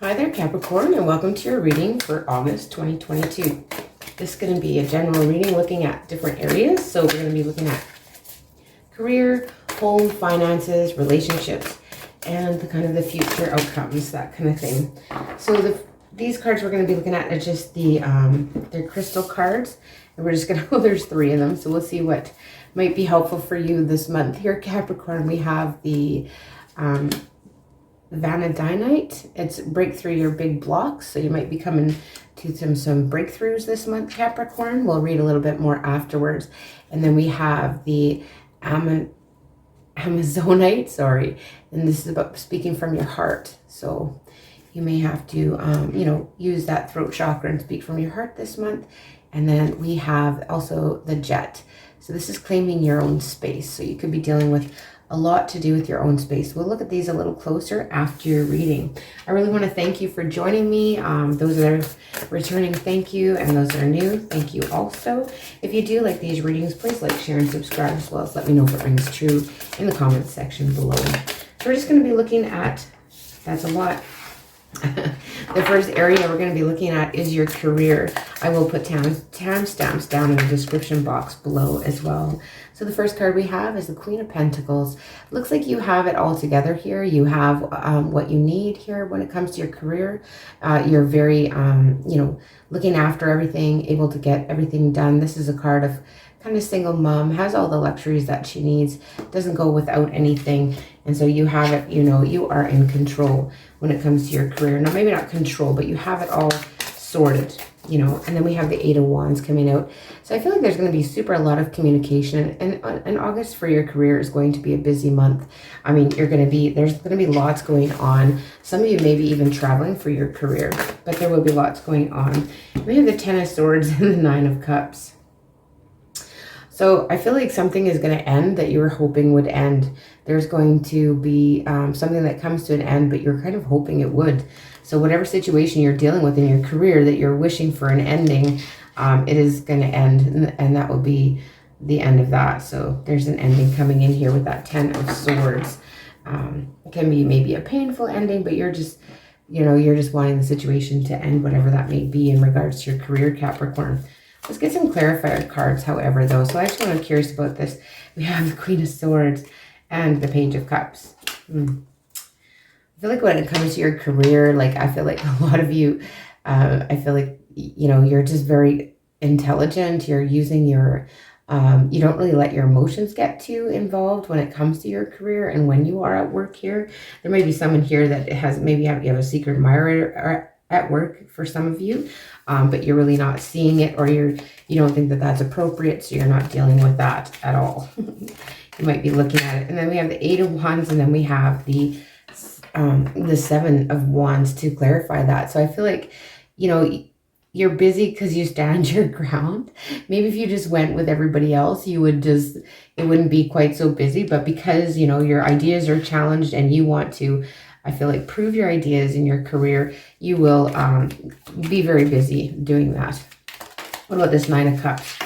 Hi there, Capricorn, and welcome to your reading for August 2022. This is going to be a general reading looking at different areas. So we're going to be looking at career, home, finances, relationships, and the kind of the future outcomes, that kind of thing. So these cards we're going to be looking at are just they're crystal cards. And we're just going to, there's 3 of them. So we'll see what might be helpful for you this month. Here, Capricorn, we have the Vanadinite. It's break through your big blocks. So you might be coming to some breakthroughs this month, Capricorn. We'll read a little bit more afterwards. And then we have the Amazonite, sorry. And this is about speaking from your heart. So you may have to, use that throat chakra and speak from your heart this month. And then we have also the Jet. So this is claiming your own space. So you could be dealing with a lot to do with your own space. We'll look at these a little closer after your reading. I really want to thank you for joining me. Those that are returning, thank you. And those that are new, thank you also. If you do like these readings, please like, share, and subscribe, as well as let me know if it rings true in the comments section below. So we're just going to be looking at, that's a lot. The first area we're going to be looking at is your career. I will put timestamps down in the description box below as well. So the first card we have is the Queen of Pentacles. Looks like you have it all together here. You have what you need here when it comes to your career. You're very, looking after everything, able to get everything done. This is a card of kind of single mom, has all the luxuries that she needs, doesn't go without anything. And so you have it, you are in control when it comes to your career. Now, maybe not control, but you have it all sorted, and then we have the 8 of Wands coming out. So I feel like there's going to be a lot of communication, and August for your career is going to be a busy month. I mean, there's going to be lots going on. Some of you may be even traveling for your career, but there will be lots going on. We have the 10 of Swords and the 9 of Cups. So I feel like something is going to end that you were hoping would end. There's going to be something that comes to an end, but you're kind of hoping it would. So whatever situation you're dealing with in your career that you're wishing for an ending, it is going to end, and that will be the end of that. So there's an ending coming in here with that 10 of Swords. It can be maybe a painful ending, but you're just, you're just wanting the situation to end, whatever that may be in regards to your career, Capricorn. Let's get some clarifier cards, however, though. So I just want to be curious about this. We have the Queen of Swords and the Page of Cups. I feel like when it comes to your career, I feel like a lot of you, I feel like, you're just very intelligent. You're using your, you don't really let your emotions get too involved when it comes to your career and when you are at work here. There may be someone here that has, maybe you have a secret admirer at work for some of you, but you're really not seeing it, or you don't think that that's appropriate, so you're not dealing with that at all. You might be looking at it. And then we have the 8 of Wands, and then we have the 7 of Wands to clarify that. So I feel like, you're busy because you stand your ground. Maybe if you just went with everybody else, it wouldn't be quite so busy. But because, your ideas are challenged and you want to, I feel like, prove your ideas in your career, you will be very busy doing that. What about this 9 of Cups?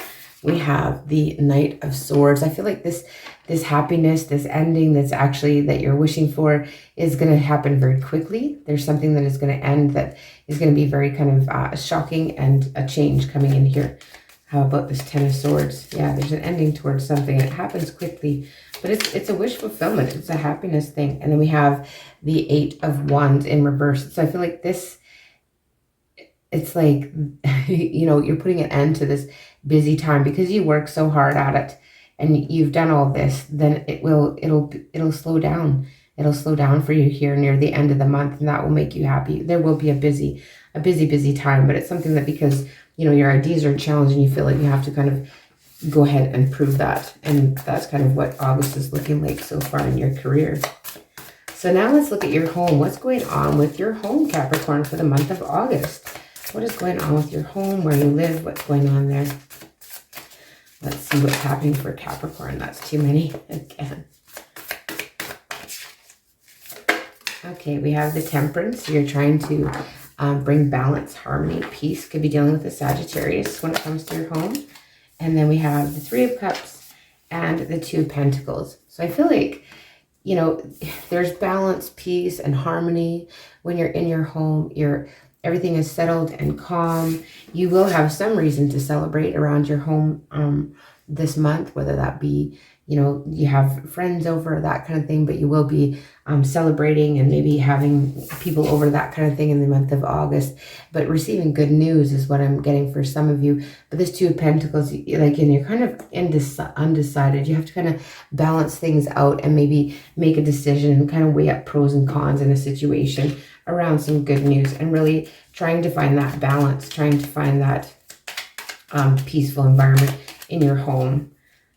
We have the Knight of Swords. I feel like this happiness, this ending that you're wishing for is going to happen very quickly. There's something that is going to end that is going to be very kind of shocking, and a change coming in here. How about this 10 of Swords? Yeah, there's an ending towards something. It happens quickly, but it's a wish fulfillment. It's a happiness thing. And then we have the 8 of Wands in reverse. So I feel like it's like, you're putting an end to this busy time because you work so hard at it and you've done all this. Then it'll slow down. It'll slow down for you here near the end of the month, and that will make you happy. There will be a busy time, but it's something that, because your ideas are challenged and you feel like you have to kind of go ahead and prove that. And that's kind of what August is looking like so far in your career. So now let's look at your home. What's going on with your home, Capricorn, for the month of August? What is going on with your home, where you live? What's going on there? Let's see what's happening for Capricorn. That's too many again. Okay, we have the Temperance. You're trying to bring balance, harmony, peace. Could be dealing with the Sagittarius when it comes to your home. And then we have the 3 of Cups and the 2 of Pentacles. So I feel like you know, there's balance, peace, and harmony when you're in your home. Everything is settled and calm. You will have some reason to celebrate around your home this month, whether that be, you know, you have friends over, that kind of thing, but you will be celebrating and maybe having people over, that kind of thing, in the month of August. But receiving good news is what I'm getting for some of you. But this Two of Pentacles, like, and you're kind of undecided. You have to kind of balance things out and maybe make a decision and kind of weigh up pros and cons in a situation around some good news, and really trying to find that balance, trying to find that peaceful environment in your home.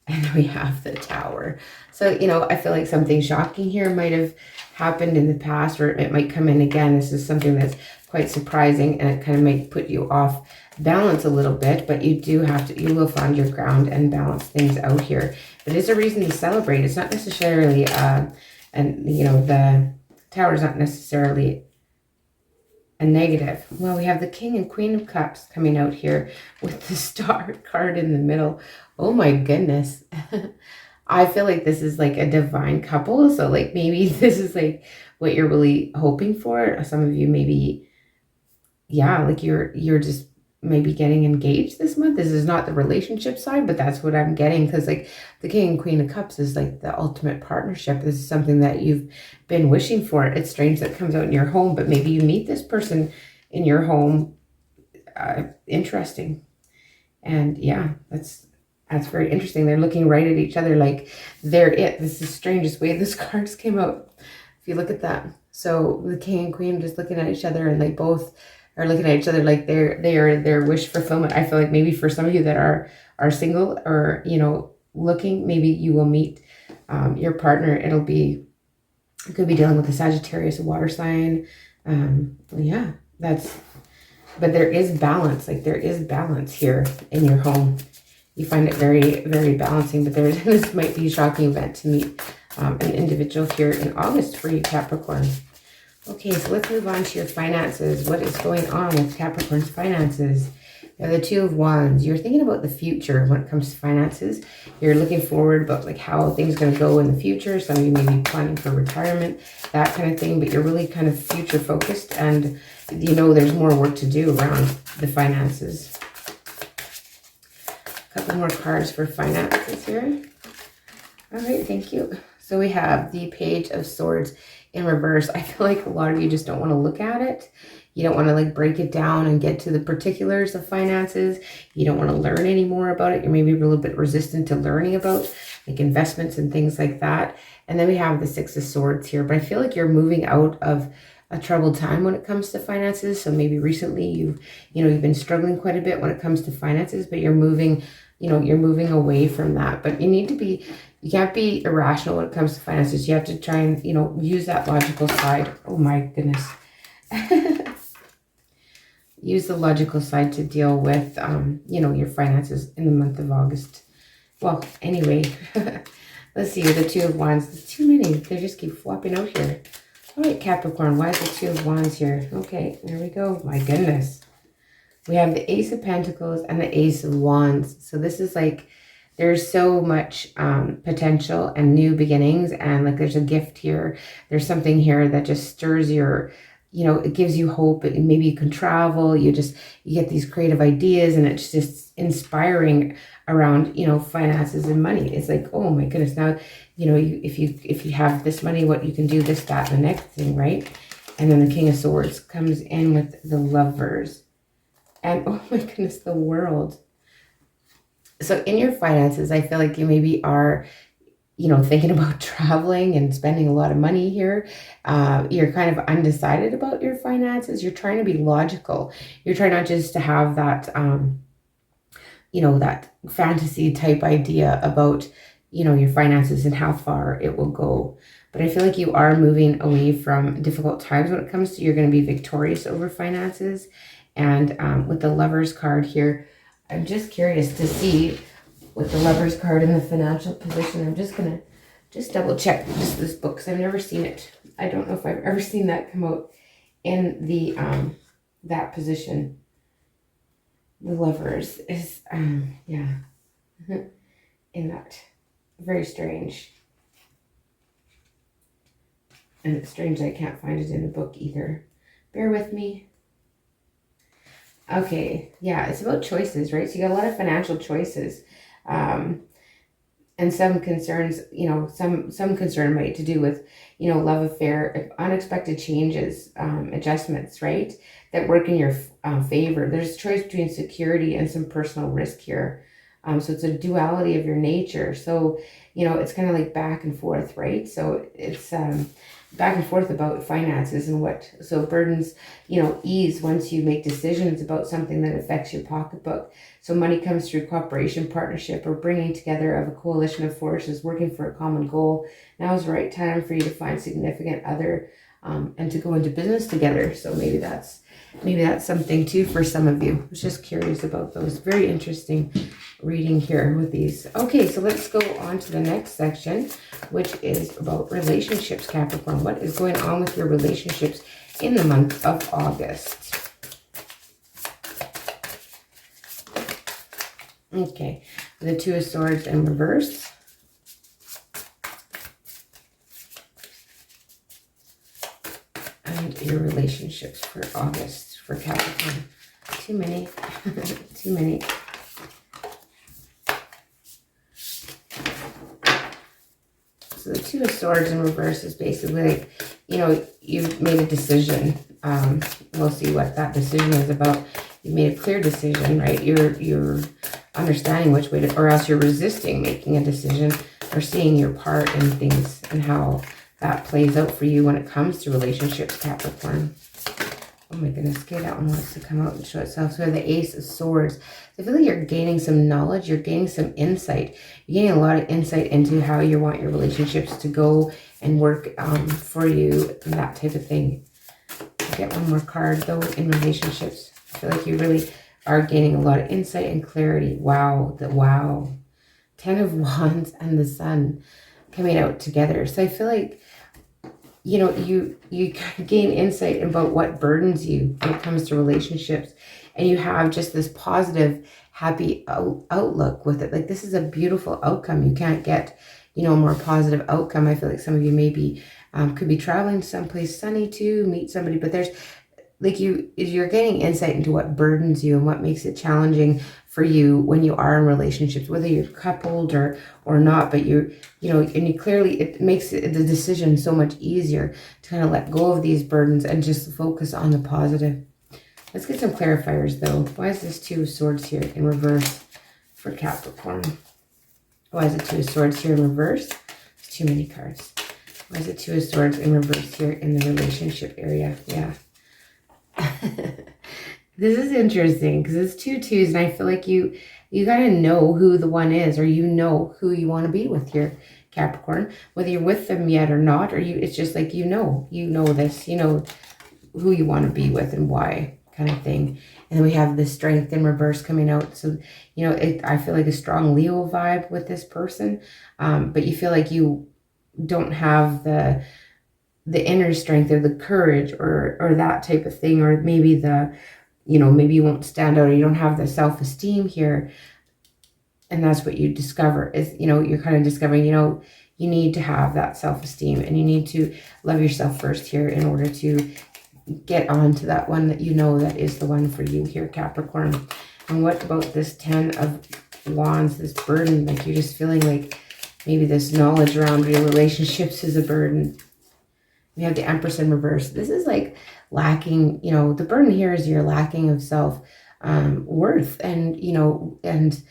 And we have the Tower. So, you know, I feel like something shocking here might have happened in the past, or it might come in again. This is something that's quite surprising, and it kind of might put you off balance a little bit, but you will find your ground and balance things out here. But it's a reason to celebrate. It's not necessarily, and you know, the Tower is not necessarily a negative. Well, we have the King and Queen of Cups coming out here with the Star card in the middle. Oh my goodness. I feel like this is like a divine couple. So like maybe this is like what you're really hoping for. Some of you maybe, yeah, like you're just maybe getting engaged this month. This is not the relationship side, but that's what I'm getting, because like the King and Queen of Cups is like the ultimate partnership. This is something that you've been wishing for. It's strange that it comes out in your home, but maybe you meet this person in your home. Interesting. And yeah, that's very interesting. They're looking right at each other like they're it. This is the strangest way this cards came out, if you look at that. So the King and Queen just looking at each other, and they both are looking at each other like they are their wish fulfillment. I feel like maybe for some of you that are single, or, you know, looking, maybe you will meet your partner. It could be dealing with a Sagittarius, a water sign. Yeah, but there is balance. Like there is balance here in your home. You find it very, very balancing, but this might be a shocking event to meet an individual here in August for you, Capricorn. Okay, so let's move on to your finances. What is going on with Capricorn's finances? You have the Two of Wands. You're thinking about the future when it comes to finances. You're looking forward about like how things are going to go in the future. Some of you may be planning for retirement, that kind of thing, but you're really kind of future focused, and you know there's more work to do around the finances. A couple more cards for finances here. All right, thank you. So we have the Page of Swords in reverse. I feel like a lot of you just don't want to look at it. You don't want to like break it down and get to the particulars of finances. You don't want to learn any more about it. You're maybe a little bit resistant to learning about like investments and things like that. And then we have the Six of Swords here, but I feel like you're moving out of a troubled time when it comes to finances. So maybe recently you've been struggling quite a bit when it comes to finances, but you're moving away from that. But you can't be irrational when it comes to finances. You have to try and, use that logical side. Oh my goodness. Use the logical side to deal with, your finances in the month of August. Well, anyway, let's see, the Two of Wands. There's too many. They just keep flopping out here. All right, Capricorn, why is the Two of Wands here? Okay, there we go. My goodness. We have the Ace of Pentacles and the Ace of Wands. So this is like, there's so much potential and new beginnings, and like there's a gift here. There's something here that just stirs your, it gives you hope. Maybe you can travel. You get these creative ideas, and it's just inspiring around, finances and money. It's like, oh my goodness, now, if you have this money, what you can do, this, that, and the next thing, right? And then the King of Swords comes in with the Lovers. And oh my goodness, the World. So in your finances, I feel like you maybe are, thinking about traveling and spending a lot of money here. You're kind of undecided about your finances. You're trying to be logical. You're trying not just to have that, that fantasy type idea about, your finances and how far it will go. But I feel like you are moving away from difficult times when it comes to, you're going to be victorious over finances. And with the Lovers card here, I'm just curious to see with the Lovers card in the financial position. I'm just going to double check this book, because I've never seen it. I don't know if I've ever seen that come out in the that position. The Lovers is, in that. Very strange. And it's strange I can't find it in the book either. Bear with me. Okay, yeah, it's about choices, right? So you got a lot of financial choices. And some concerns, you know, some concern might to do with, you know, love affair, unexpected changes, adjustments, right? That work in your favor. There's a choice between security and some personal risk here. So it's a duality of your nature. So, you know, it's kind of like back and forth, right? So it's back and forth about finances and what, so burdens, you know, ease once you make decisions about something that affects your pocketbook. So money comes through cooperation, partnership, or bringing together of a coalition of forces working for a common goal. Now is the right time for you to find significant other and to go into business together. So maybe that's something too for some of you. I was just curious about those. Very interesting reading here with these. Okay, so let's go on to the next section, which is about relationships, Capricorn. What is going on with your relationships in the month of August? Okay, the Two of Swords in reverse. And your relationships for August for Capricorn. Too many. Too many. So the Two of Swords in reverse is basically like, you know, you've made a decision. We'll see what that decision is about. You made a clear decision, right? You're understanding which way to, or else you're resisting making a decision or seeing your part in things and how that plays out for you when it comes to relationships, Capricorn. Oh my goodness, okay, that one wants to come out and show itself. So the Ace of Swords. I feel like you're gaining some knowledge. You're gaining some insight. You're gaining a lot of insight into how you want your relationships to go and work for you and that type of thing. I'll get one more card though in relationships. I feel like you really are gaining a lot of insight and clarity. Wow, wow. 10 of Wands and the Sun coming out together. So I feel like, you know, you gain insight about what burdens you when it comes to relationships. And you have just this positive, happy outlook with it. Like, this is a beautiful outcome. You can't get, you know, a more positive outcome. I feel like some of you maybe could be traveling someplace sunny to meet somebody. But there's, like, you're getting insight into what burdens you and what makes it challenging for you when you are in relationships, whether you're coupled or not. But you know, and you clearly, it makes the decision so much easier to kind of let go of these burdens and just focus on the positive. Let's get some clarifiers though. Why is this Two of Swords here in reverse for Capricorn? Why is it Two of Swords here in reverse? There's too many cards. Why is it Two of Swords in reverse here in the relationship area? Yeah. This is interesting because it's 2 twos, and I feel like you got to know who the one is, or you know who you want to be with here, Capricorn. Whether you're with them yet or not, or it's just like, you know this, you know who you want to be with and why, kind of thing. And then we have the Strength in reverse coming out. So, you know, I feel like a strong Leo vibe with this person, but you feel like you don't have the inner strength or the courage or that type of thing, or maybe maybe you won't stand out, or you don't have the self-esteem here. And that's what you discover is, you know, you're kind of discovering, you know, you need to have that self-esteem and you need to love yourself first here in order to get on to that one that you know that is the one for you here, Capricorn. And what about this 10 of Wands, this burden? Like, you're just feeling like maybe this knowledge around your relationships is a burden. We have the Empress in reverse. This is like lacking, you know, the burden here is your lacking of self-worth and, you know, and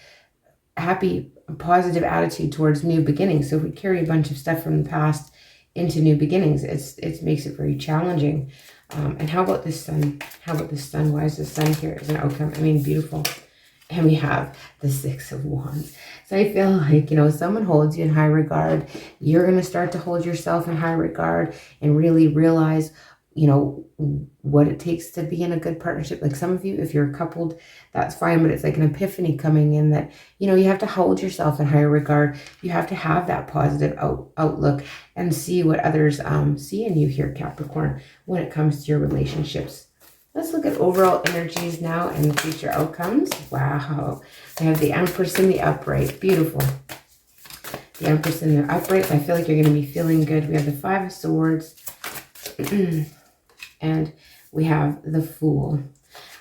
happy, positive attitude towards new beginnings. So if we carry a bunch of stuff from the past into new beginnings, it makes it very challenging. And how about this Sun? How about this Sun? Why is the Sun here as an outcome? I mean, beautiful. And we have the Six of Wands. So I feel like, you know, someone holds you in high regard. You're going to start to hold yourself in high regard and really realize, you know, what it takes to be in a good partnership. Like, some of you, if you're coupled, that's fine. But it's like an epiphany coming in that, you know, you have to hold yourself in higher regard. You have to have that positive outlook and see what others see in you here, Capricorn, when it comes to your relationships. Let's look at overall energies now and the future outcomes. Wow. I have the Empress in the upright. Beautiful. The Empress in the upright. I feel like you're going to be feeling good. We have the Five of Swords And we have the Fool.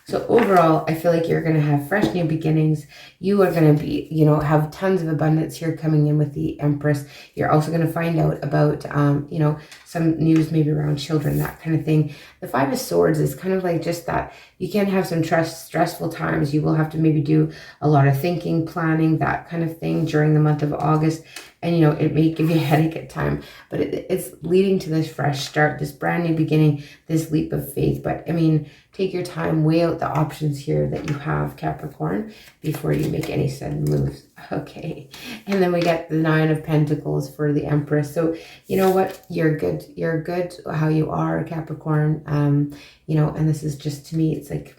So overall, I feel like you're going to have fresh new beginnings. You are going to be, you know, have tons of abundance here coming in with the Empress. You're also going to find out about, you know, some news maybe around children, that kind of thing. The Five of Swords is kind of like just that. You can have some stressful times. You will have to maybe do a lot of thinking, planning, that kind of thing during the month of August. And, you know, it may give you a headache at time, but it's leading to this fresh start, this brand new beginning, this leap of faith. But, I mean, take your time, weigh out the options here that you have, Capricorn, before you make any sudden moves. Okay. And then we get the Nine of Pentacles for the Empress. So, you know what? You're good. You're good how you are, Capricorn. You know, and this is just, to me, it's like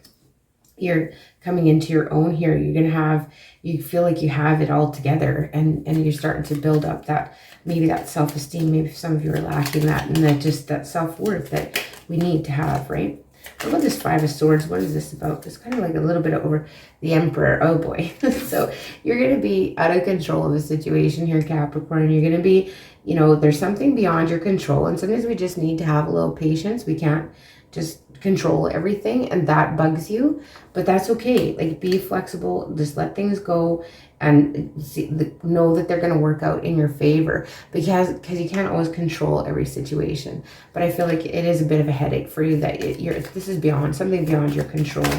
you're coming into your own here. You're going to have, you feel like you have it all together, and you're starting to build up that, maybe that self-esteem. Maybe some of you are lacking that, and that just that self-worth that we need to have, right? What about this Five of Swords? What is this about? It's kind of like a little bit over the Emperor. Oh boy. So you're going to be out of control of a situation here, Capricorn. You're going to be, you know, there's something beyond your control. And sometimes we just need to have a little patience. We can't just control everything, and that bugs you, but that's okay. Like, be flexible, just let things go, and know that they're going to work out in your favor, because you can't always control every situation. But I feel like it is a bit of a headache for you, that this is beyond, something beyond your control,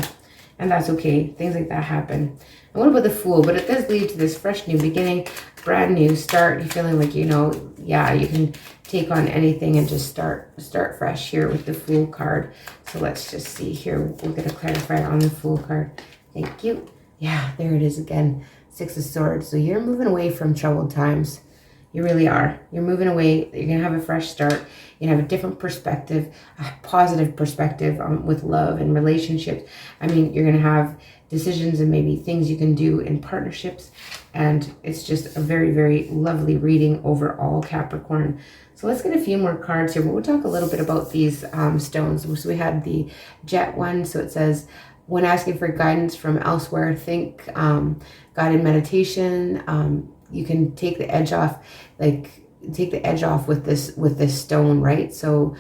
and that's okay. Things like that happen. And what about the Fool? But it does lead to this fresh new beginning, brand new start. You're feeling like, you know, yeah, you can take on anything and just start fresh here with the Fool card. So let's just see here. We're going to clarify on the Fool card. Thank you. Yeah, there it is again. Six of Swords. So you're moving away from troubled times. You really are. You're moving away. You're going to have a fresh start. You're going to have a different perspective, a positive perspective with love and relationships. I mean, you're going to have decisions and maybe things you can do in partnerships. And it's just a very, very lovely reading overall, Capricorn. So let's get a few more cards here. But we'll talk a little bit about these stones. So we had the Jet one. So it says, when asking for guidance from elsewhere, think guided meditation. You can take the edge off, with this stone, right? So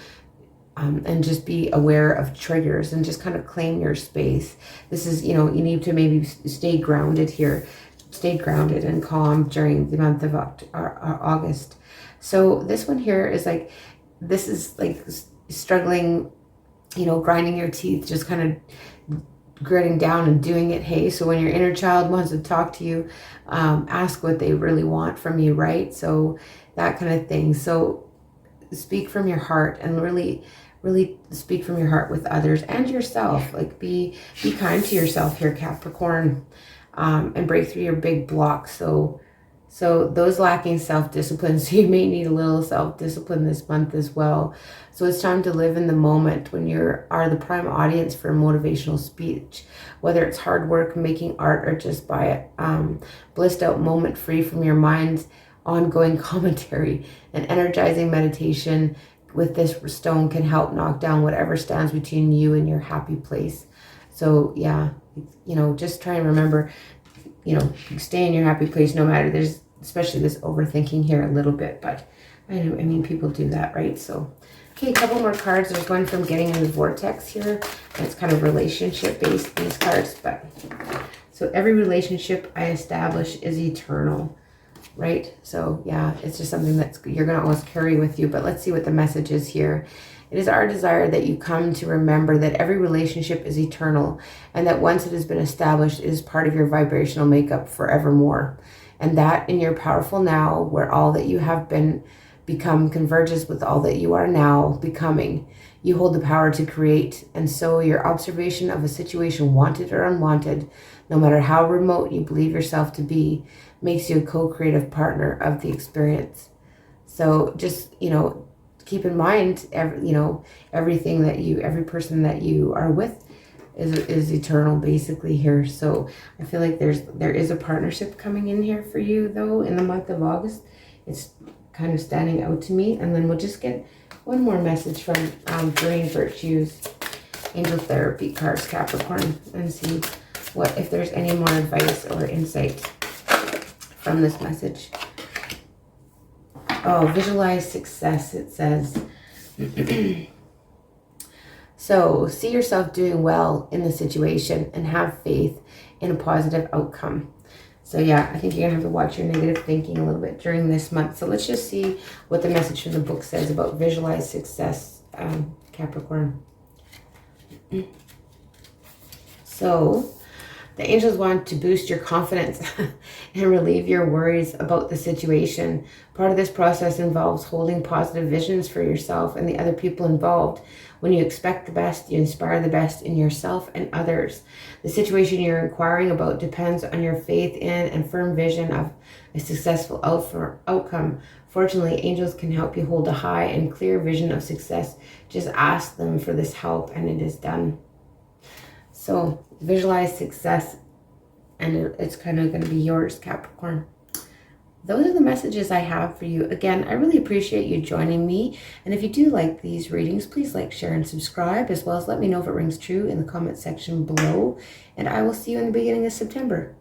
and just be aware of triggers and just kind of claim your space. This is, you know, you need to maybe stay grounded here. Stay grounded and calm during the month of August. So this one here is like, this is like struggling, you know, grinding your teeth, just kind of gritting down and doing it. Hey, so when your inner child wants to talk to you, ask what they really want from you, right? So that kind of thing. So speak from your heart, and really speak from your heart with others and yourself. Like, be kind to yourself here, Capricorn, and break through your big blocks. So those lacking self-discipline, so you may need a little self-discipline this month as well. So it's time to live in the moment when you are the prime audience for motivational speech, whether it's hard work, making art, or just by it. Blissed out moment free from your mind's ongoing commentary. And energizing meditation with this stone can help knock down whatever stands between you and your happy place. So yeah, you know, just try and remember, you know, stay in your happy place no matter. There's especially this overthinking here a little bit, but I mean, people do that, right? So, okay, a couple more cards. There's one from Getting in the Vortex here. And it's kind of relationship based, these cards, but so every relationship I establish is eternal, right? So yeah, it's just something that's you're going to always carry with you. But let's see what the message is here. It is our desire that you come to remember that every relationship is eternal, and that once it has been established, it is part of your vibrational makeup forevermore. And that in your powerful now, where all that you have become converges with all that you are now becoming, you hold the power to create. And so your observation of a situation, wanted or unwanted, no matter how remote you believe yourself to be, makes you a co-creative partner of the experience. So just, you know, keep in mind, everything that every person that you are with is eternal, basically here. So I feel like there is a partnership coming in here for you, though, in the month of August. It's kind of standing out to me. And then we'll just get one more message from Green Virtues Angel Therapy cards, Capricorn, and see if there's any more advice or insight from this message. Oh, visualize success, it says. So see yourself doing well in the situation and have faith in a positive outcome. So yeah, I think you're going to have to watch your negative thinking a little bit during this month. So let's just see what the message from the book says about visualize success, Capricorn. So the angels want to boost your confidence and relieve your worries about the situation. Part of this process involves holding positive visions for yourself and the other people involved. When you expect the best, you inspire the best in yourself and others. The situation you're inquiring about depends on your faith in and firm vision of a successful outcome. Fortunately, angels can help you hold a high and clear vision of success. Just ask them for this help and it is done. So visualize success and it's kind of going to be yours, Capricorn. Those are the messages I have for you. Again, I really appreciate you joining me. And if you do like these readings, please like, share, and subscribe, as well as let me know if it rings true in the comment section below. And I will see you in the beginning of September.